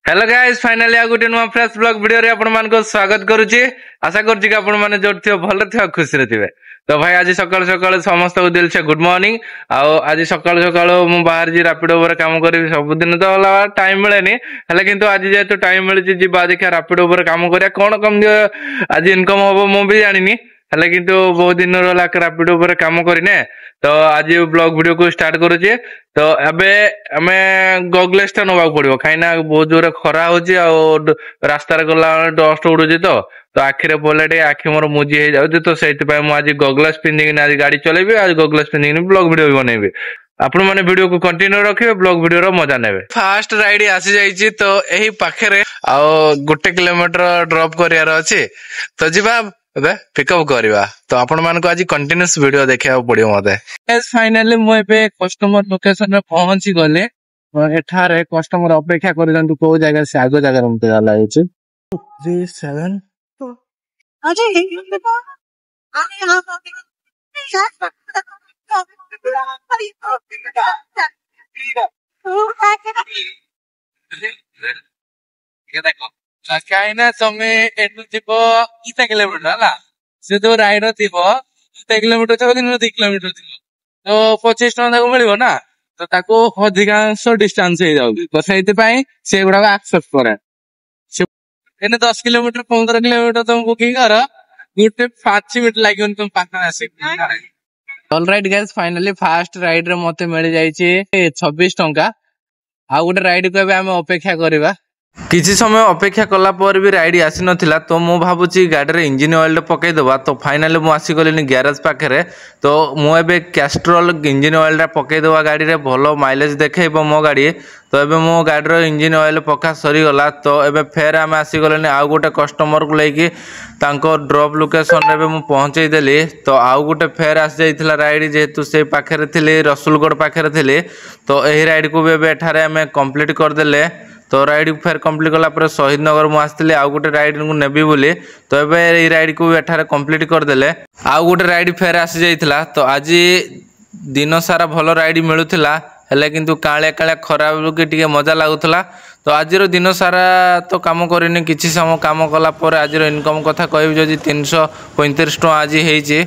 Hello guys finally आ गोटे नुआ fresh blog video रे आपण मान को स्वागत करूची। आशा करूची कि आपण माने जोट थियो भल थियो खुशी रे थिबे। तो भाई आज सकाळ सकाळ समस्त को दिल से गुड मॉर्निंग। आज सकाळ सकाळ मु बाहर जी रैपिडो ऊपर काम करी सब दिन तो होला टाइम मिलेनी हले किंतु आज जेतु टाइम मिलची जिबा देखा रैपिडो ऊपर काम करिया कोन कम आज इनकम होबो मु भी जानिनी हले किंतु बहुत दिन रला रैपिडो ऊपर काम करिने। तो आज ब्लॉग वीडियो को स्टार्ट करूची। तो अबे हमें गॉगल्स टा नवा पड़िबो काइना बहुत जोर खरा होची आ रास्ता रे गला डस्ट उडुची तो आखिरे पड़े आखि मोर मुजी हो जाउची। तो सेति पय मु आज गॉगल्स पिंदिक आज गाड़ी चलेबी आज गॉगल्स पिंदिक ब्लॉग वीडियो भी बनेबी। आपण माने वीडियो को कंटिन्यू रखिबे ब्लॉग वीडियो रो मजा नेबे। फास्ट राइड आसी जाईची तो एही पाखरे आ 1 किलोमीटर ड्रॉप करियार अछि तो जिबा अबे पिकअप करवा। तो आपण मान को आज कंटिन्यूस वीडियो देखा पड़ो मते। फाइनली मु एबे कस्टमर लोकेशन रे पहुंची गले एठारे कस्टमर अपेक्षा करजंतु को जगह से आगो जगह मते जाला हिच 37 अजय ये देखो काइना तमे एनु थिबो इता किलोमीटर हला से तो राइड थिबो 2 किलोमीटर छ दिन 2 किलोमीटर थिबो तो 25 टका को मिलिबो ना तो ताको अधिकांश डिस्टेंस हे जाउ तो सेति पई से गुडा एक्सेप्ट करे से एने 10 किलोमीटर 15 किलोमीटर तुम बुकिंग कर गुटे 5 मिनिट लागोन तुम पाखा आसे। Alright guys finally fast ride रे मते मिल जाई छी 26 टका आ गुटे राइड को हम अपेक्षा करबा। किसी समय अपेक्षा कला पर भी राइड आसी नथिला तो मु भाबुची गाड़ी रे इंजन ऑयल पकई दबा। तो फाइनली मु आसी गलिनी गैरेज पाखरे तो मु एबे कैस्ट्रोल इंजन ऑयल रा पकई दबा गाड़ी रे भलो माइलेज देखेबो मो गाड़ी। तो एबे मो गाड़ी रो इंजन ऑयल पका सरी गला तो एबे फेर हम आसी गलिनी आ गोटे कस्टमर को लेकी तांको ड्रॉप लोकेशन रे मु पहुंचई देली। तो आ गोटे फेर आसी जाइथिला राइड जेतु से पाखरे थिले रसूलगढ़ पाखरे थिले तो एही राइड को एबे एठारे हम कंप्लीट कर देले। तो राइड फेर कंप्लीट कला पर शहीद नगर मु आस्तिले आ गोटे राइड को नेबी बोली तो एबे ए राइड को एठारे कंप्लीट कर देले। आ गोटे राइड फेर आसी जाइथिला तो आज दिन सारा भलो राइड मिलुथिला हेले किंतु काळे काळे खराब के टिके मजा लागुथला। तो आज रो दिन सारा तो काम करिनी किछि समय काम कला पर आज रो इनकम कथा कहबी जदी 335 टका आज हेइची